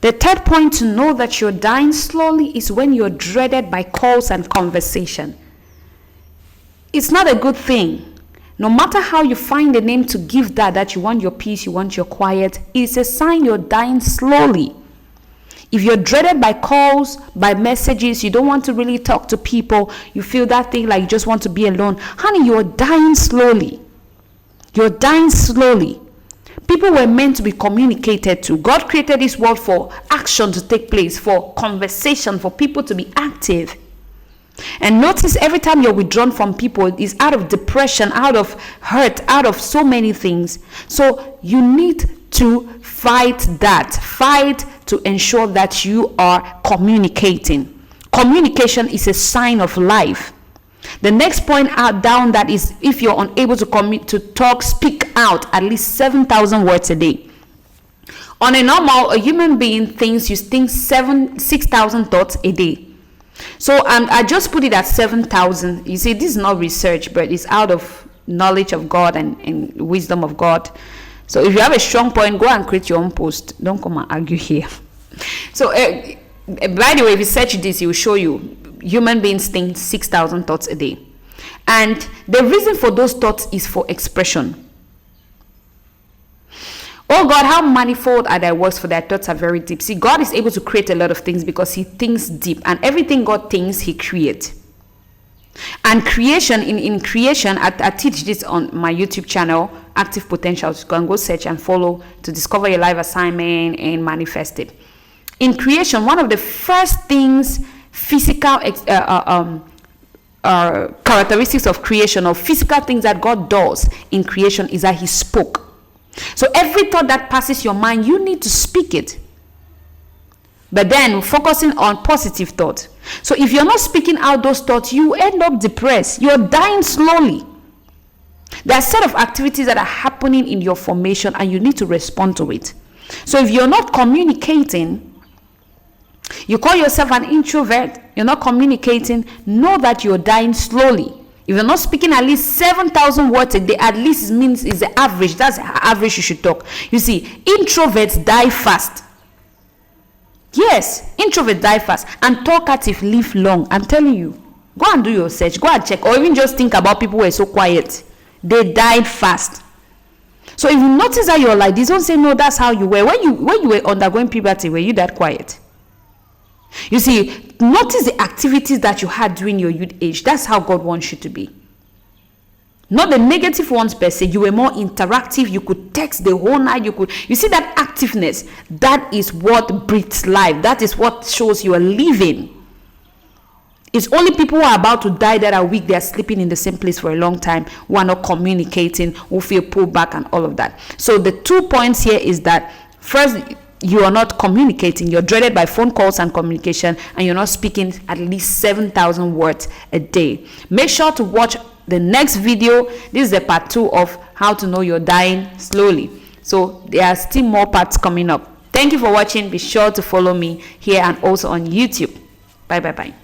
The third point to know that you're dying slowly is when you're dreaded by calls and conversation. It's not a good thing. No matter how you find a name to give that you want your peace, you want your quiet, it's a sign you're dying slowly. If you're dreaded by calls, by messages, you don't want to really talk to people, you feel that thing like you just want to be alone, honey, you're dying slowly. You're dying slowly. People were meant to be communicated to. God created this world for action to take place, for conversation, for people to be active. And notice every time you're withdrawn from people, it's out of depression, out of hurt, out of so many things. So you need to fight that. Fight to ensure that you are communicating. Communication is a sign of life. The next point down that is, if you're unable to talk, speak out at least 7,000 words a day. On a normal, a human being thinks 6,000 thoughts a day. So I just put it at 7,000. You see, this is not research, but it's out of knowledge of God and wisdom of God. So if you have a strong point, go and create your own post. Don't come and argue here. So by the way, if you search this, it will show you human beings think 6,000 thoughts a day. And the reason for those thoughts is for expression. Oh God, how manifold are thy works, for thy thoughts are very deep. See, God is able to create a lot of things because he thinks deep, and everything God thinks, he creates. And creation, in creation, I teach this on my YouTube channel, Active Potential. So you can go search and follow to discover your life assignment and manifest it. In creation, one of the first things, physical characteristics of creation, or physical things that God does in creation, is that he spoke. So every thought that passes your mind, you need to speak it. But then focusing on positive thoughts. So if you're not speaking out those thoughts, you end up depressed. You're dying slowly. There are a set of activities that are happening in your formation, and you need to respond to it. So if you're not communicating, you call yourself an introvert, you're not communicating, know that you're dying slowly. If you're not speaking at least 7,000 words a day, at least it means it's the average. That's the average you should talk. You see, introverts die fast. Yes, introverts die fast. And talkative live long. I'm telling you. Go and do your search. Go and check. Or even just think about people who are so quiet. They died fast. So if you notice that you're like this, don't say, no, that's how you were. When you were undergoing puberty, were you that quiet? You see, notice the activities that you had during your youth age. That's how God wants you to be. Not the negative ones per se. You were more interactive. You could text the whole night. You see that activeness. That is what breathes life. That is what shows you are living. It's only people who are about to die that are weak. They are sleeping in the same place for a long time, who are not communicating, who feel pulled back and all of that. So the 2 points here is that, first, you are not communicating. You're dreaded by phone calls and communication, and you're not speaking at least 7,000 words a day. Make sure to watch the next video. This is the part 2 of how to know you're dying slowly. So there are still more parts coming up. Thank you for watching. Be sure to follow me here and also on YouTube. Bye.